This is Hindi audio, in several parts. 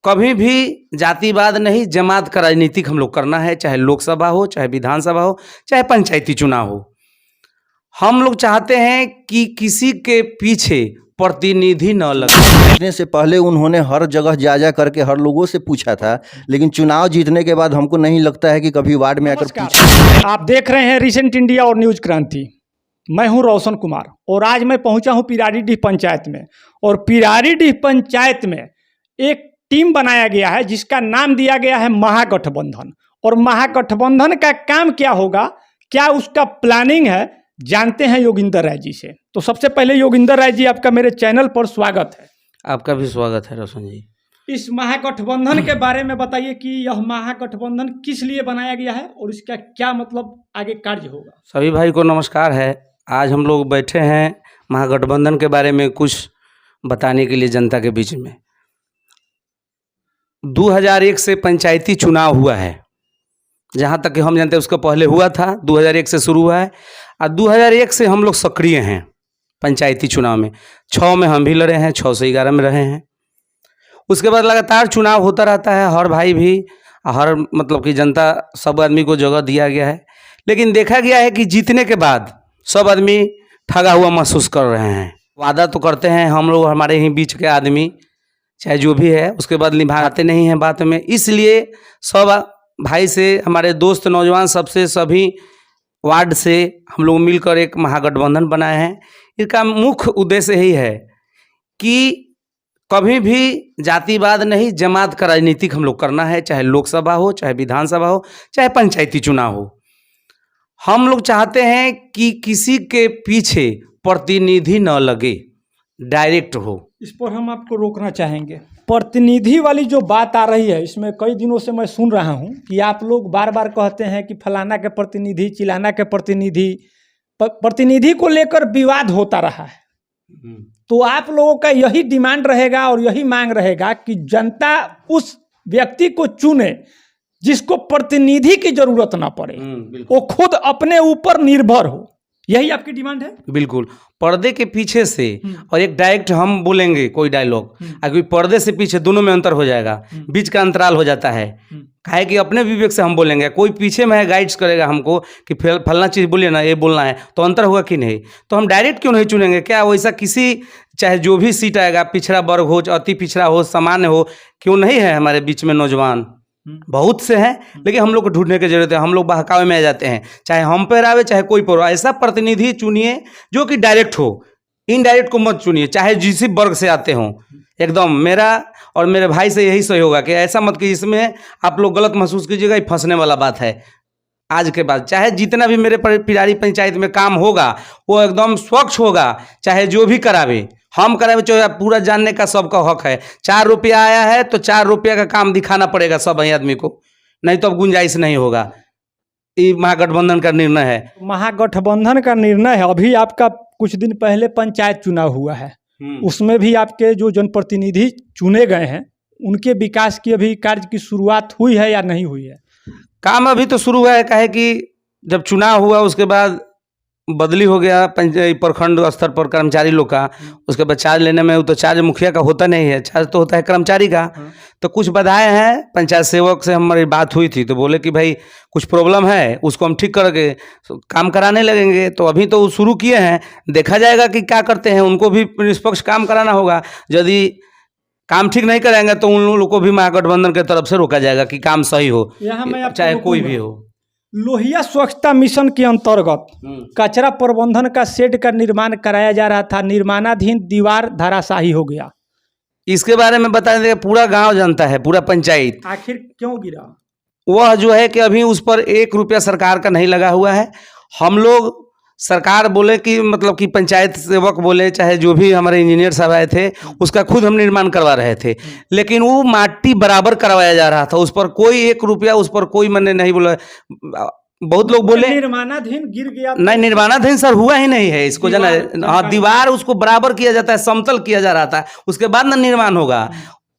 कभी भी जातिवाद नहीं, जमात का राजनीतिक हम लोग करना है, चाहे लोकसभा हो, चाहे विधानसभा हो, चाहे पंचायती चुनाव हो। हम लोग चाहते हैं कि किसी के पीछे प्रतिनिधि न लगे। जीतने से पहले उन्होंने हर जगह जा करके हर लोगों से पूछा था, लेकिन चुनाव जीतने के बाद हमको नहीं लगता है कि कभी वार्ड में आकर पूछा। आप देख रहे हैं रिसेंट इंडिया और न्यूज क्रांति। मैं हूं रोशन कुमार और आज मैं पहुंचा हूं पिरारीडीह पंचायत में। और पिरारीडीह पंचायत में एक टीम बनाया गया है जिसका नाम दिया गया है महागठबंधन। और महागठबंधन का काम क्या होगा, क्या उसका प्लानिंग है, जानते हैं योगिंदर राय जी से। तो सबसे पहले योगिंदर राय जी, आपका मेरे चैनल पर स्वागत है। आपका भी स्वागत है रोशन जी। इस महागठबंधन के बारे में बताइए कि यह महागठबंधन किस लिए बनाया गया है और इसका क्या मतलब आगे कार्य होगा। सभी भाई को नमस्कार है। आज हम लोग बैठे हैं महागठबंधन के बारे में कुछ बताने के लिए जनता के बीच में। 2001 से पंचायती चुनाव हुआ है, जहाँ तक कि हम जानते हैं उसका पहले हुआ था, 2001 से शुरू हुआ है। और 2001 से हम लोग सक्रिय हैं पंचायती चुनाव में। 6 में हम भी लड़े हैं, 6 से 11 में रहे हैं। उसके बाद लगातार चुनाव होता रहता है, हर भाई भी, हर मतलब कि जनता, सब आदमी को जगह दिया गया है। लेकिन देखा गया है कि जीतने के बाद सब आदमी ठगा हुआ महसूस कर रहे हैं। वादा तो करते हैं हम लोग, हमारे ही बीच के आदमी चाहे जो भी है, उसके बाद निभाते नहीं हैं बात में। इसलिए सब भाई से, हमारे दोस्त नौजवान सबसे, सभी वार्ड से हम लोग मिलकर एक महागठबंधन बनाए हैं। इसका मुख्य उद्देश्य यही है कि कभी भी जातिवाद नहीं, जमात का राजनीतिक हम लोग करना है, चाहे लोकसभा हो, चाहे विधानसभा हो, चाहे पंचायती चुनाव हो। हम लोग चाहते हैं कि किसी के पीछे प्रतिनिधि न लगे, डायरेक्ट हो। इस पर हम आपको रोकना चाहेंगे। प्रतिनिधि वाली जो बात आ रही है, इसमें कई दिनों से मैं सुन रहा हूं कि आप लोग बार बार कहते हैं कि फलाना के प्रतिनिधि, चिलाना के प्रतिनिधि, प्रतिनिधि को लेकर विवाद होता रहा है। तो आप लोगों का यही डिमांड रहेगा और यही मांग रहेगा कि जनता उस व्यक्ति को चुने जिसको प्रतिनिधि की जरूरत ना पड़े, वो खुद अपने ऊपर निर्भर हो। यही आपकी डिमांड है? बिल्कुल। पर्दे के पीछे से और एक डायरेक्ट हम बोलेंगे कोई डायलॉग, अगर पर्दे से पीछे, दोनों में अंतर हो जाएगा, बीच का अंतराल हो जाता है। काहे कि अपने विवेक से हम बोलेंगे, कोई पीछे में है गाइड्स करेगा हमको कि फलना चीज़ बोलिए ना, ये बोलना है, तो अंतर होगा कि नहीं। तो हम डायरेक्ट क्यों नहीं चुनेंगे? क्या वैसा किसी, चाहे जो भी सीट आएगा, पिछड़ा वर्ग हो, अति पिछड़ा हो, सामान्य हो, क्यों नहीं है हमारे बीच में नौजवान? बहुत से हैं, लेकिन हम लोग को ढूंढने की जरूरत है। हम लोग बहकावे में आ जाते हैं, चाहे हम पर आवे चाहे कोई पर। ऐसा प्रतिनिधि चुनिए जो कि डायरेक्ट हो, इनडायरेक्ट को मत चुनिए, चाहे जिस वर्ग से आते हों। एकदम मेरा और मेरे भाई से यही सही होगा कि ऐसा मत कि इसमें आप लोग गलत महसूस कीजिएगा, ये फंसने वाला बात है। आज के बाद चाहे जितना भी मेरे पिरारी पंचायत में काम होगा वो एकदम स्वच्छ होगा, चाहे जो भी करावे हम करावे, चाहे पूरा जानने का सबका हक है। 4 रुपया आया है तो 4 रुपया का काम दिखाना पड़ेगा सब आदमी को, नहीं तो अब गुंजाइश नहीं होगा। ये महागठबंधन का निर्णय है। महागठबंधन का निर्णय है। अभी आपका कुछ दिन पहले पंचायत चुनाव हुआ है, उसमें भी आपके जो जनप्रतिनिधि चुने गए हैं, उनके विकास की अभी कार्य की शुरुआत हुई है या नहीं हुई है? काम अभी तो शुरू हुआ है। काहे कि जब चुनाव हुआ उसके बाद बदली हो गया प्रखंड स्तर पर कर्मचारी लोग का, उसके बाद चार्ज लेने में, वो तो चार्ज मुखिया का होता नहीं है, चार्ज तो होता है कर्मचारी का। तो कुछ बाधाएं हैं। पंचायत सेवक से हमारी बात हुई थी तो बोले कि भाई कुछ प्रॉब्लम है, उसको हम ठीक करके काम कराने लगेंगे। तो अभी तो शुरू किए हैं, देखा जाएगा कि क्या करते हैं। उनको भी निष्पक्ष काम कराना होगा। यदि काम ठीक नहीं कराएंगे तो उन लोगों को भी महागठबंधन की तरफ से रोका जाएगा कि काम सही हो, चाहे कोई भी हो। लोहिया स्वच्छता मिशन के अंतर्गत कचरा प्रबंधन का शेड का निर्माण कराया जा रहा था, निर्माणाधीन दीवार धराशायी हो गया। इसके बारे में बता दें, पूरा गांव जानता है, पूरा पंचायत। आखिर क्यों गिरा? वह जो है कि अभी उस पर 1 रुपया सरकार का नहीं लगा हुआ है। हम लोग, सरकार बोले कि मतलब कि पंचायत सेवक बोले, चाहे जो भी हमारे इंजीनियर साहब आए थे, उसका खुद हम निर्माण करवा रहे थे। लेकिन वो माटी बराबर करवाया जा रहा था, उस पर कोई 1 रुपया, उस पर कोई मैंने नहीं बोला। बहुत लोग बोले निर्माणाधीन गिर गया। नहीं, निर्माणाधीन सर हुआ ही नहीं है, इसको जाना। हाँ, दीवार उसको बराबर किया जाता है, समतल किया जा रहा था, उसके बाद ना निर्माण होगा।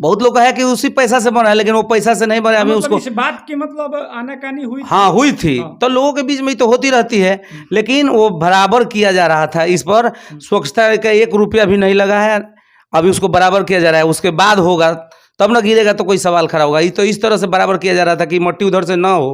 बहुत लोग कहे कि उसी पैसा से बना है, लेकिन वो पैसा से नहीं बना। अभी उसको इस बात की मतलब आनाकानी हुई। हाँ, हुई थी। तो लोगों के बीच में तो होती रहती है, लेकिन वो बराबर किया जा रहा था। इस पर स्वच्छता का 1 रुपया भी नहीं लगा है, अभी उसको बराबर किया जा रहा है। उसके बाद होगा तब ना गिरेगा तो कोई सवाल खड़ा होगा। ये तो इस तरह से बराबर किया जा रहा था कि मट्टी उधर से ना हो,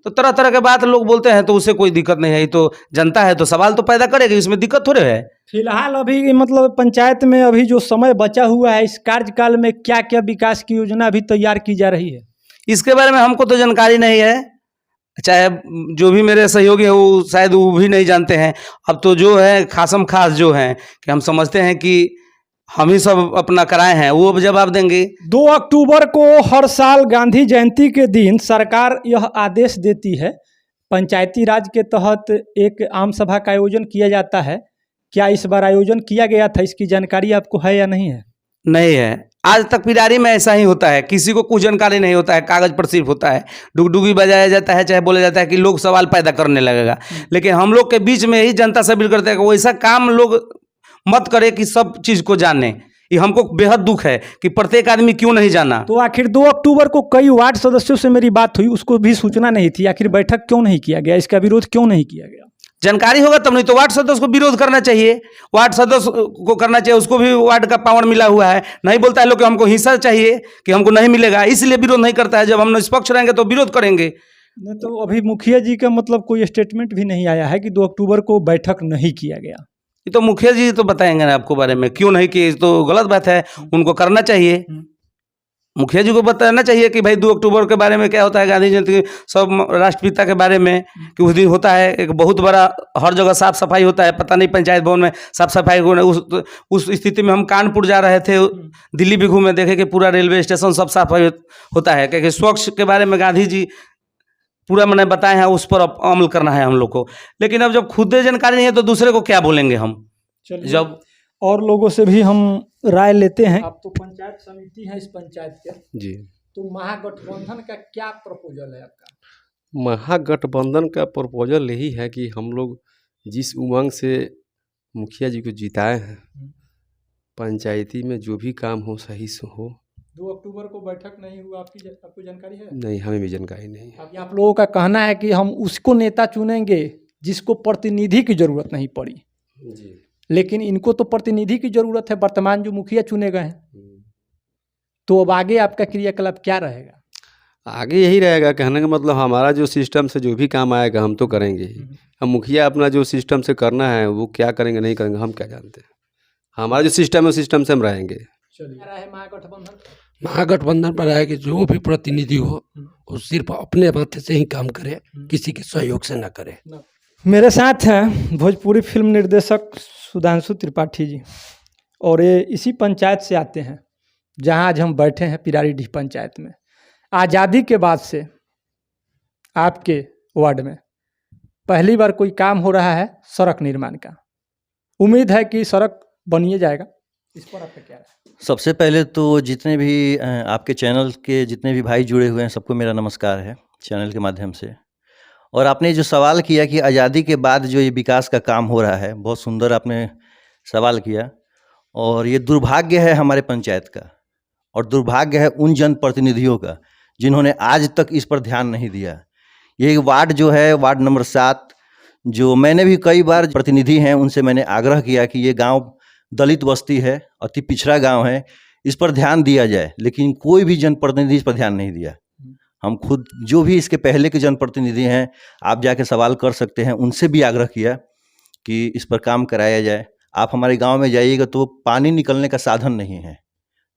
तो तरह तरह के बात लोग बोलते हैं, तो उससे कोई दिक्कत नहीं है। ये तो जनता है तो सवाल तो पैदा करेगी, इसमें दिक्कत थोड़े है। फिलहाल अभी मतलब पंचायत में अभी जो समय बचा हुआ है, इस कार्यकाल में क्या क्या विकास की योजना अभी तैयार की जा रही है? इसके बारे में हमको तो जानकारी नहीं है, चाहे जो भी मेरे सहयोगी है वो शायद वो भी नहीं जानते हैं। अब तो जो है खासम खास जो हैं कि हम समझते हैं कि हम ही सब अपना कराए हैं, वो अब जवाब देंगे। 2 अक्टूबर को हर साल गांधी जयंती के दिन सरकार यह आदेश देती है, पंचायती राज के तहत एक आम सभा का आयोजन किया जाता है। क्या इस बार आयोजन किया गया था? इसकी जानकारी आपको है या नहीं है? नहीं है, आज तक पिडारी में ऐसा ही होता है, किसी को कुछ जानकारी नहीं होता है, कागज पर सिर्फ होता है, डुगडुगी बजाया जाता है, चाहे बोला जाता है कि लोग सवाल पैदा करने लगेगा। लेकिन हम लोग के बीच में ही जनता से अपील करते हैं कि वैसा काम लोग मत करे कि सब चीज को जाने। ये हमको बेहद दुख है कि प्रत्येक आदमी क्यों नहीं जाना। तो आखिर 2 अक्टूबर को कई वार्ड सदस्यों से मेरी बात हुई, उसको भी सूचना नहीं थी। आखिर बैठक क्यों नहीं किया गया, इसका विरोध क्यों नहीं किया गया? जानकारी होगा तब, नहीं तो वार्ड सदस्य को विरोध करना चाहिए, वार्ड सदस्य को करना चाहिए, उसको भी वार्ड का पावर मिला हुआ है। नहीं बोलता है लोग कि हमको हिस्सा चाहिए कि हमको नहीं मिलेगा, इसलिए विरोध नहीं करता है। जब हम निष्पक्ष रहेंगे तो विरोध करेंगे। नहीं तो अभी मुखिया जी का मतलब कोई स्टेटमेंट भी नहीं आया है कि 2 अक्टूबर को बैठक नहीं किया गया। ये तो मुखिया जी तो बताएंगे ना आपको बारे में, क्यों नहीं किए, तो गलत बात है, उनको करना चाहिए। मुखिया जी को बताना चाहिए कि भाई 2 अक्टूबर के बारे में क्या होता है, गांधी जयंती सब राष्ट्रपिता के बारे में कि उस दिन होता है एक बहुत बड़ा, हर जगह साफ सफाई होता है। पता नहीं पंचायत भवन में साफ सफाई उस स्थिति में हम कानपुर जा रहे थे, दिल्ली भी घूमे, देखे कि पूरा रेलवे स्टेशन सब सफाई होता है, क्योंकि स्वच्छ के बारे में गांधी जी पूरा मैंने बताए हैं, उस पर अमल करना है हम लोग को। लेकिन अब जब खुद जानकारी नहीं है तो दूसरे को क्या बोलेंगे हम। जब और लोगों से भी हम राय लेते हैं। आप तो पंचायत समिति है इस पंचायत के जी, तो महागठबंधन का क्या प्रपोजल है आपका? महागठबंधन का प्रपोजल यही है कि हम लोग जिस उमंग से मुखिया जी को जिताए हैं, पंचायती में जो भी काम हो सही से हो। 2 अक्टूबर को बैठक नहीं हुआ, आपको जानकारी है? नहीं, हमें भी जानकारी नहीं है। अभी आप लोगों का कहना है कि हम उसको नेता चुनेंगे जिसको प्रतिनिधि की जरूरत नहीं पड़ी। जी, लेकिन इनको तो प्रतिनिधि की जरूरत है, वर्तमान जो मुखिया चुने गए हैं। तो अब आगे आपका क्रियाकलाप क्या रहेगा? आगे यही रहेगा, कहने का मतलब हमारा जो सिस्टम से जो भी काम आएगा हम तो करेंगे ही। हम मुखिया अपना जो सिस्टम से करना है वो क्या करेंगे नहीं करेंगे हम क्या जानते हैं। हमारा जो सिस्टम है उस सिस्टम से हम रहेंगे। महागठबंधन पर है कि जो भी प्रतिनिधि हो वो सिर्फ अपने माथे से ही काम करे, किसी के सहयोग से ना करे। मेरे साथ हैं भोजपुरी फिल्म निर्देशक सुधांशु त्रिपाठी जी, और ये इसी पंचायत से आते हैं जहां आज हम बैठे हैं, पिरारीडीह पंचायत में। आज़ादी के बाद से आपके वार्ड में पहली बार कोई काम हो रहा है सड़क निर्माण का। उम्मीद है कि सड़क बनिए जाएगा, इस पर आपका क्या है? सबसे पहले तो जितने भी आपके चैनल के जितने भी भाई जुड़े हुए हैं सबको मेरा नमस्कार है चैनल के माध्यम से। और आपने जो सवाल किया कि आज़ादी के बाद जो ये विकास का काम हो रहा है, बहुत सुंदर आपने सवाल किया। और ये दुर्भाग्य है हमारे पंचायत का, और दुर्भाग्य है उन जनप्रतिनिधियों का जिन्होंने आज तक इस पर ध्यान नहीं दिया। ये वार्ड जो है, वार्ड नंबर 7, जो मैंने भी कई बार प्रतिनिधि हैं उनसे मैंने आग्रह किया कि ये गांव दलित बस्ती है, अति पिछड़ा गांव है, इस पर ध्यान दिया जाए, लेकिन कोई भी जनप्रतिनिधि इस पर ध्यान नहीं दिया। हम खुद जो भी इसके पहले के जनप्रतिनिधि हैं, आप जाके सवाल कर सकते हैं, उनसे भी आग्रह किया कि इस पर काम कराया जाए। आप हमारे गांव में जाइएगा तो पानी निकलने का साधन नहीं है,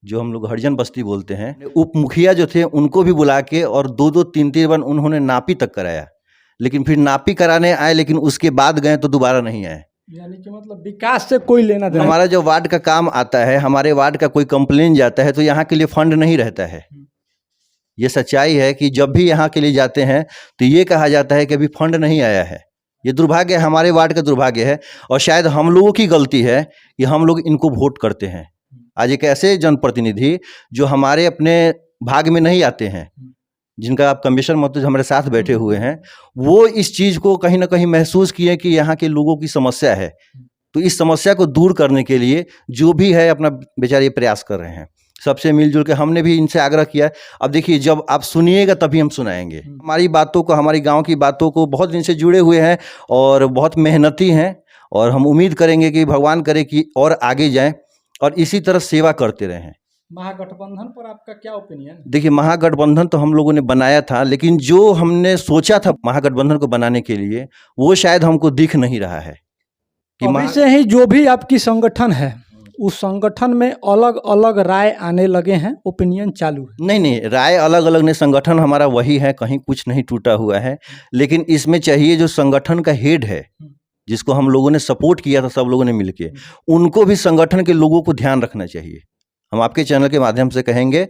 जो हम लोग हरिजन बस्ती बोलते हैं। उप मुखिया जो थे उनको भी बुला के और 2-2, 3-3 बार उन्होंने नापी तक कराया, लेकिन फिर नापी कराने आए, लेकिन उसके बाद गए तो दोबारा नहीं आए। यानी कि मतलब विकास से कोई लेना देना। हमारा जो वार्ड का काम आता है, हमारे वार्ड का कोई कंप्लेन जाता है तो यहाँ के लिए फंड नहीं रहता है। ये सच्चाई है कि जब भी यहाँ के लिए जाते हैं तो ये कहा जाता है कि अभी फंड नहीं आया है। ये दुर्भाग्य है, हमारे वार्ड का दुर्भाग्य है, और शायद हम लोगों की गलती है कि हम लोग इनको वोट करते हैं। आज एक ऐसे जनप्रतिनिधि जो हमारे अपने भाग में नहीं आते हैं, जिनका आप कमिश्नर मतलब हमारे साथ बैठे हुए हैं, वो इस चीज़ को कहीं ना कहीं महसूस किए कि यहाँ के लोगों की समस्या है, तो इस समस्या को दूर करने के लिए जो भी है अपना बेचारे प्रयास कर रहे हैं। सबसे मिलजुल के हमने भी इनसे आग्रह किया। अब देखिए, जब आप सुनिएगा तभी हम सुनाएंगे। हमारी बातों को, हमारी गांव की बातों को बहुत दिन से जुड़े हुए हैं और बहुत मेहनती हैं, और हम उम्मीद करेंगे कि भगवान करे कि और आगे जाएं और इसी तरह सेवा करते रहें। महागठबंधन पर आपका क्या ओपिनियन है? देखिए, महागठबंधन तो हम लोगों ने बनाया था, लेकिन जो हमने सोचा था महागठबंधन को बनाने के लिए वो शायद हमको दिख नहीं रहा है कि अभी से ही जो भी आपकी संगठन है उस संगठन में अलग अलग राय आने लगे हैं, ओपिनियन चालू है। नहीं, राय अलग अलग नहीं, संगठन हमारा वही है, कहीं कुछ नहीं टूटा हुआ है। लेकिन इसमें चाहिए जो संगठन का हेड है, जिसको हम लोगों ने सपोर्ट किया था सब लोगों ने मिलके, उनको भी संगठन के लोगों को ध्यान रखना चाहिए। हम आपके चैनल के माध्यम से कहेंगे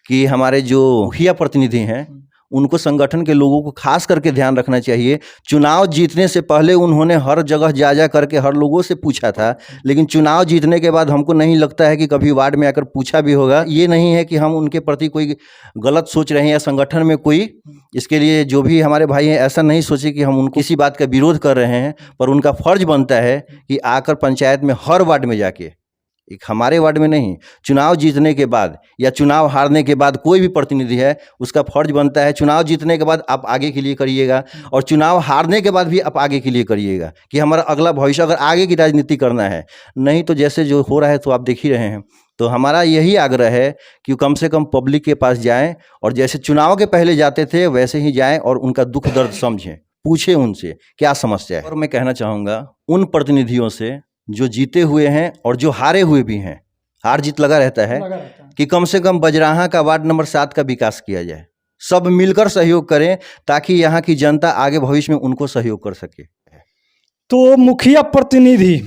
कि हमारे जो मुखिया प्रतिनिधि हैं उनको संगठन के लोगों को खास करके ध्यान रखना चाहिए। चुनाव जीतने से पहले उन्होंने हर जगह जा करके हर लोगों से पूछा था, लेकिन चुनाव जीतने के बाद हमको नहीं लगता है कि कभी वार्ड में आकर पूछा भी होगा। ये नहीं है कि हम उनके प्रति कोई गलत सोच रहे हैं या संगठन में कोई, इसके लिए जो भी हमारे भाई हैं ऐसा नहीं सोचे कि हम उनको किसी बात का विरोध कर रहे हैं, पर उनका फर्ज बनता है कि आकर पंचायत में हर वार्ड में जाके, एक हमारे वार्ड में नहीं, चुनाव जीतने के बाद या चुनाव हारने के बाद कोई भी प्रतिनिधि है उसका फर्ज बनता है चुनाव जीतने के बाद आप आगे के लिए करिएगा और चुनाव हारने के बाद भी आप आगे के लिए करिएगा कि हमारा अगला भविष्य, अगर आगे की राजनीति करना है। नहीं तो जैसे जो हो रहा है तो आप देख ही रहे हैं। तो हमारा यही आग्रह है कि कम से कम पब्लिक के पास जाएं और जैसे चुनाव के पहले जाते थे वैसे ही जाएं और उनका दुख दर्द समझें, पूछें उनसे क्या समस्या है। और मैं कहना चाहूँगा उन प्रतिनिधियों से जो जीते हुए हैं और जो हारे हुए भी हैं, हार जीत लगा रहता है, कि कम से कम बजराहा का वार्ड नंबर 7 का विकास किया जाए। सब मिलकर सहयोग करें ताकि यहाँ की जनता आगे भविष्य में उनको सहयोग कर सके। तो मुखिया प्रतिनिधि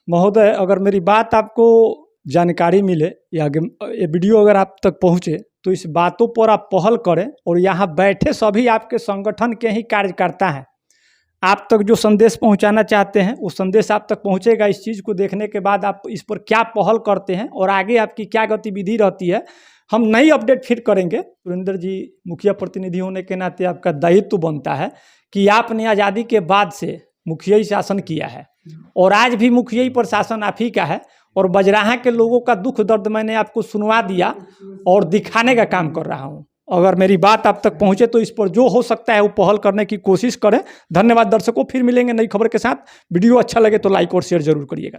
महोदय, अगर मेरी बात आपको जानकारी मिले या ये वीडियो अगर आप तक पहुँचे तो इस बातों पर आप पहल करें और यहाँ बैठे सभी आपके संगठन के ही कार्यकर्ता हैं। आप तक जो संदेश पहुंचाना चाहते हैं वो संदेश आप तक पहुंचेगा। इस चीज़ को देखने के बाद आप इस पर क्या पहल करते हैं और आगे आपकी क्या गतिविधि रहती है, हम नई अपडेट फिर करेंगे। सुरेंद्र जी, मुखिया प्रतिनिधि होने के नाते आपका दायित्व बनता है कि आपने आज़ादी के बाद से मुखियाई शासन किया है और आज भी मुखियाई प्रशासन आप ही का है और बजराहा के लोगों का दुख दर्द मैंने आपको सुनवा दिया और दिखाने का काम कर रहा हूँ। अगर मेरी बात आप तक पहुंचे तो इस पर जो हो सकता है वो पहल करने की कोशिश करें। धन्यवाद दर्शकों, फिर मिलेंगे नई खबर के साथ। वीडियो अच्छा लगे तो लाइक और शेयर जरूर करिएगा।